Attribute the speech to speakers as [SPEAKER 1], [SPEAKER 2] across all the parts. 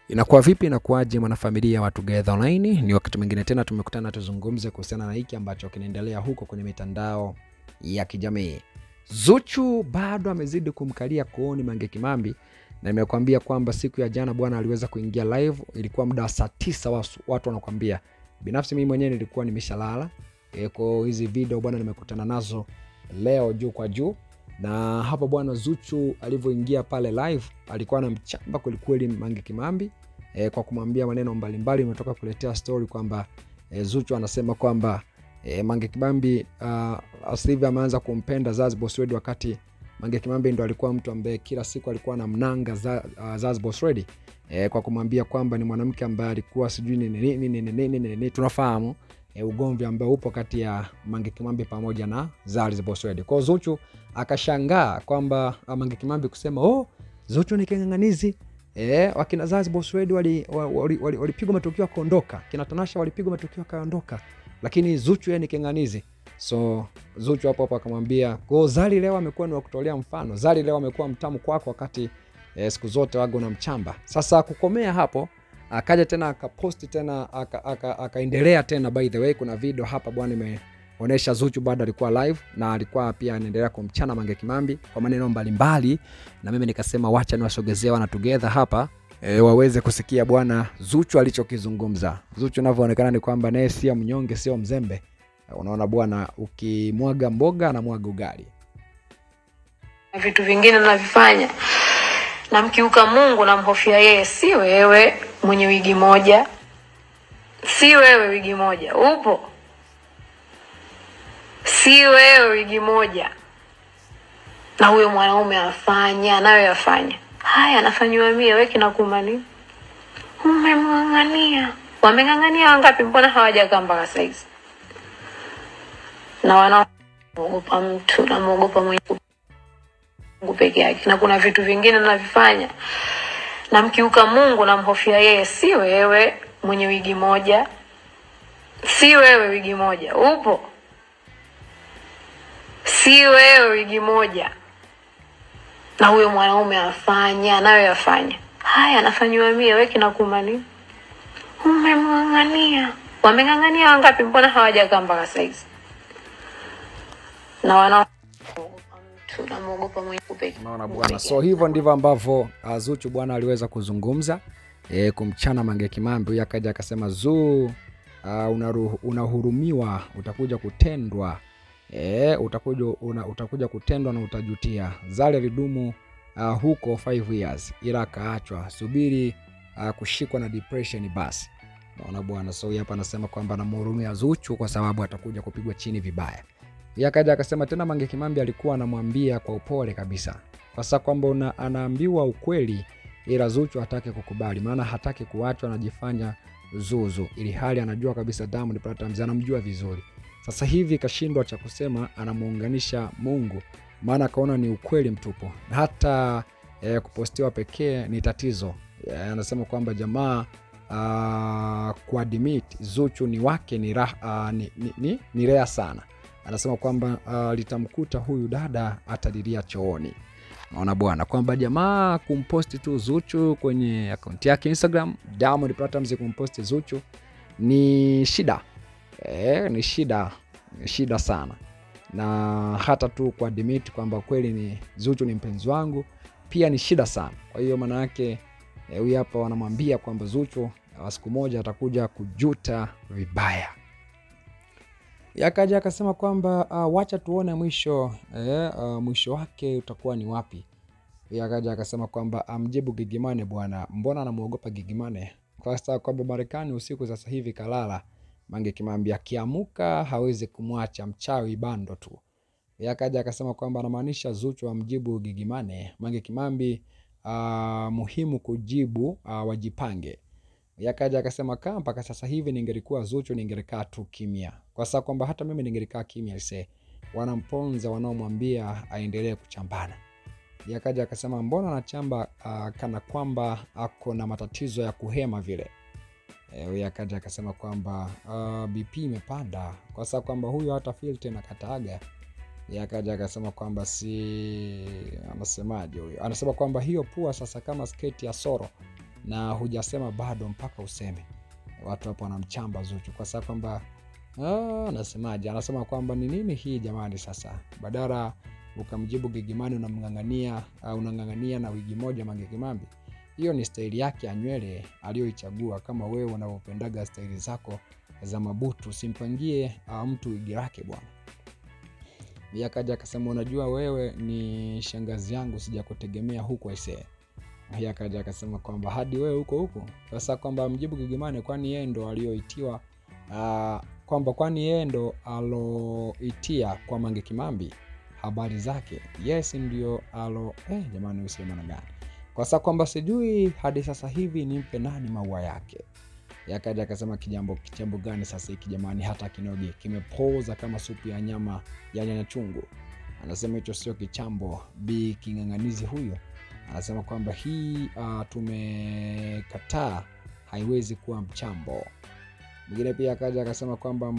[SPEAKER 1] Inakuwa vipi, inakuaje mwanafamilia wa Together Online? Ni wakati mwingine tena tumekutana tuzungumze kuhusiana na hiki ambacho kinaendelea huko kwenye mitandao ya kijamii. Zuchu bado amezidi kumkalia kooni Mange Kimambi, na nimekuambia kwamba siku ya jana bwana aliweza kuingia live, ilikuwa muda wa saa 9 watu wanakuambia. Binafsi mimi mwenyewe nilikuwa nimeshalala. Kwa hizi video bwana nimekutana nazo leo juu kwa juu. Na hapa bwana Zuchu alivyoingia pale live alikuwa anamchamba kweli Mange Kimambi kwa kumwambia maneno mbalimbali. Nimetoka kuletea story kwamba Zuchu anasema kwamba Mange Kimambi asili ameanza kumpenda Zaz Boss Ready, wakati Mange Kimambi ndo alikuwa mtu ambaye kila siku alikuwa anamnanga Zaz Boss Ready kwa kumwambia kwamba ni mwanamke ambaye alikuwa sijui nini. Tunafahamu ugomvi ambao upo kati ya Mange Kimambi pamoja na Zaz Boss Ready. Kwa Zuchu akashangaa kwamba Mange Kimambi kusema Zuchu ni kinganganizi. Wakina Zaz Boss Ready walipigwa matukio akaondoka, kina Tanasha walipigwa matukio akaondoka, lakini Zuchu yeye ni kinganizi. So Zuchu hapo akamwambia kwa Zari leo amekuwa ni wa kutolea mfano, Zari leo amekuwa mtamu kwako wakati siku zote wago na mchamba. Sasa kukomea hapo akaja tena akaposti tena akaendelea tena. By the way, kuna video hapa bwana imeonyesha Zuchu bado alikuwa live na alikuwa pia anaendelea kumchana Mange Kimambi kwa maneno mbalimbali, na mimi nikasema wacha niwasogezee wana Together hapa waweze kusikia bwana Zuchu alichokizungumza. Zuchu anavyoonekana ni kwamba naye sio mnyonge, sio mzembe. Unaona bwana, ukimwaga mboga na mwaga ugali.
[SPEAKER 2] Vitu vingine navifanya na mkiuka Mungu na mhofia yeye. Si wewe mwenye wigi moja, si wewe wigi moja upo, si wewe wigi moja, na huyo mwanaume afanya nayo yafanya haya, anafanywa mie wewe kinakumani. Umemngangania, wamengangania wangapi? Mbona hawajakaa mpaka sasa hivi? Na wanaogopa mtu na muogopa Mungu peke yake. Na kuna vitu vingine navifanya na mkiuka Mungu na mhofia yeye. Si wewe mwenye wigi moja, si wewe wigi moja upo, si wewe wigi moja, na huyo mwanaume afanya nayo yafanya haya, anafanywa mie wewe kinakumani. Umemngangania, wamengangania wangapi? Mbona hawajakaa mpaka sasa hivi? Na wanaogopa mtu na muogopa Mungu peke.
[SPEAKER 1] Unaona bwana, so hivyo ndivyo ambavyo Zuchu bwana aliweza kuzungumza kumchana Mange Kimambi. Huyu akaja akasema unahurumiwa, utakuja kutendwa, utakuja kutendwa na utajutia. Zari alidumu huko 5 years ila akaachwa, subiri kushikwa na depression basi. Unaona bwana, so hapa anasema kwamba anamhurumia Zuchu kwa sababu atakuja kupigwa chini vibaya. Yakaja akasema tena Mange Kimambi alikuwa anamwambia kwa upole kabisa, kwa sababu kwamba anaambiwa ukweli ila Zuchu hataki kukubali, maana hataki kuachwa, anajifanya zuzu ili hali anajua kabisa Diamond Platnumz anamjua vizuri. Sasa hivi kashindwa cha kusema, anamuunganisha Mungu, maana akaona ni ukweli mtupu. Hata kupostiwa pekee ni tatizo. Anasema kwamba jamaa kuadmit Zuchu ni wake ni rare sana. Anasema kwamba litamkuta huyu dada atadiria chooni. Naona bwana kwamba jamaa kumposti tu Zuchu kwenye account yake Instagram, Diamond Platnumz kumposti Zuchu ni shida. Ni shida sana. Na hata tu kwa admit kwamba kweli ni Zuchu ni mpenzi wangu pia ni shida sana. Kwa hiyo maana yake huyu hapa wanamwambia kwamba Zuchu siku moja atakuja kujuta vibaya. Yakaja akasema kwamba wacha tuone mwisho wake utakuwa ni wapi. Yakaja akasema kwamba amjibu Gigy Money bwana, mbona anamuogopa Gigy Money? Kwa sababu kwamba Marekani usiku sasa hivi kalala. Mange Kimambi akiamuka hawezi kumwacha mchawi bando tu. Yakaja akasema kwamba anamaanisha Zuchu amjibu Gigy Money. Mange Kimambi muhimu kujibu, wajipange. Yakaja akasema kama mpaka sasa hivi ningelikuwa Zuchu ningekaa tu kimya, kwa sababu kwamba hata mimi ningekaa kimya wanamponza wanaomwambia aendelee kuchambana. Yakaja akasema mbona anachamba kana kwamba ako na matatizo ya kuhema vile. Yakaja akasema kwamba BP imepanda, kwa sababu kwamba huyu hata filter na kataaga. Yakaja akasema kwamba anasemaje huyo? Anasema kwamba hiyo pua sasa kama sketi ya Soro na hujasema bado mpaka useme. Watu hapo wanamchamba Zuchu kwa sababu kwamba anasemaje? Anasema kwamba ni nini hii jamani sasa? Badala ukamjibu Gigimani unang'ang'ania na wigi moja Mange Kimambi. Hiyo ni staili yake ya nywele aliyoichagua. Kama wewe unaopendaga staili zako za mabutu, simpangie mtu wigi lake bwana. Yeye akaja akasema unajua wewe ni shangazi yangu, sijakutegemea huko aisee. Yeye akaja akasema kwamba hadi wewe huko. Sasa kwamba mjibu Gigimani kwani yeye ndo aliyoitiwa kwamba kwani yeye ndo aloitia kwa Mange Kimambi habari zake. Yes ndio jamani usema na gani? Kwa sababu kwamba sijui hadi sasa hivi nimpe nani maua yake. Yakaja akasema kijambo gani sasa hiki jamani, hata kinogi kimepoza kama supu ya nyama ya nyanya chungu. Anasema hicho sio kichambo. Bi King'ang'anizi huyo anasema kwamba hii tumekataa, haiwezi kuwa mchambo. Mwingine pia akaja akasema kwamba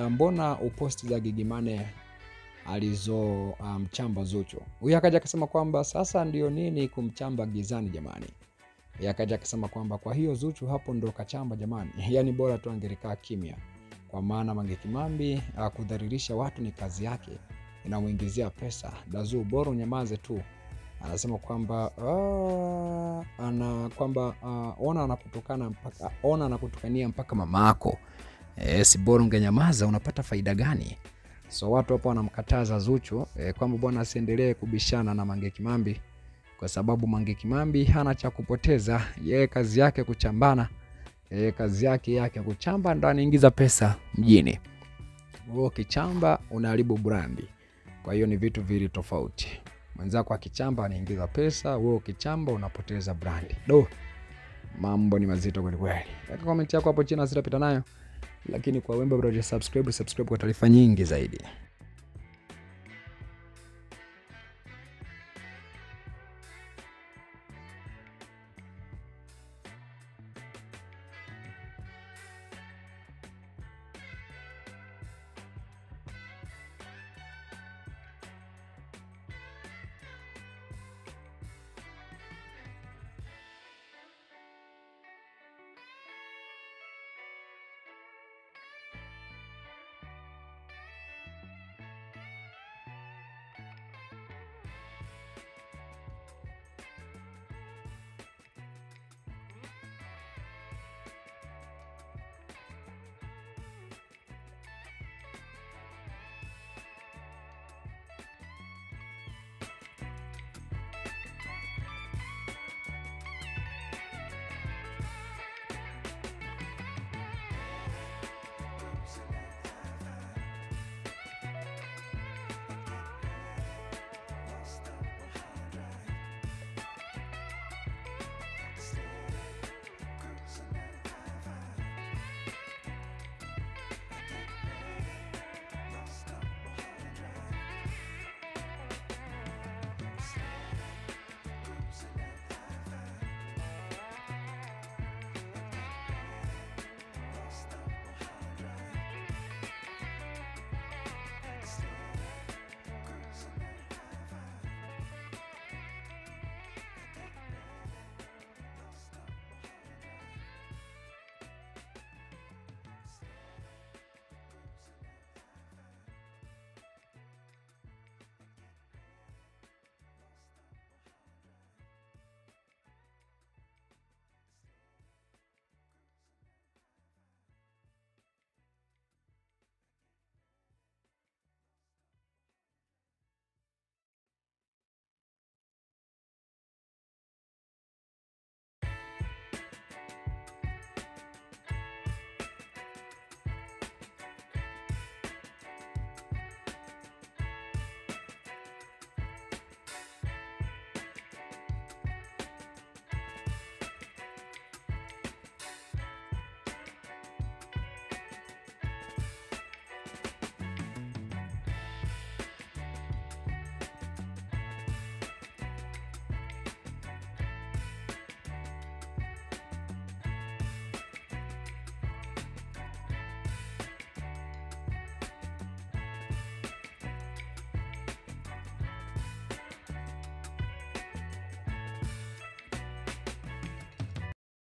[SPEAKER 1] mbona uposti za Gigimani alizo mchamba Zuchu. Huyu akaja akasema kwamba sasa ndio nini kumchamba gizani jamani. Yeye akaja akasema kwamba kwa hiyo Zuchu hapo ndo kachamba jamani. Yaani bora tu angelikaa kimya. Kwa maana Mange Kimambi kudhalilisha watu ni kazi yake, inamuingizia pesa. Dazu bora unyamaze tu. Anasema kwamba ona anakutukania mpaka mamako. Si bora ungenyamaza, unapata faida gani? So watu hapo wanamkataza Zuchu kwamba bwana asiendelee kubishana na Mange Kimambi kwa sababu Mange Kimambi hana cha kupoteza. Yeye kazi yake kuchambana. Kazi yake kuchamba ndo anaingiza pesa mjini. Wewe kichamba unaharibu brandi. Kwa hiyo ni vitu vili tofauti. Mwenzako akichamba anaingiza pesa, wewe kichamba unapoteza brandi. Mambo ni mazito kweli kweli. Weka comment yako hapo chini sitapita nayo. Lakini kwa wembe bado subscribe kwa taarifa nyingi zaidi.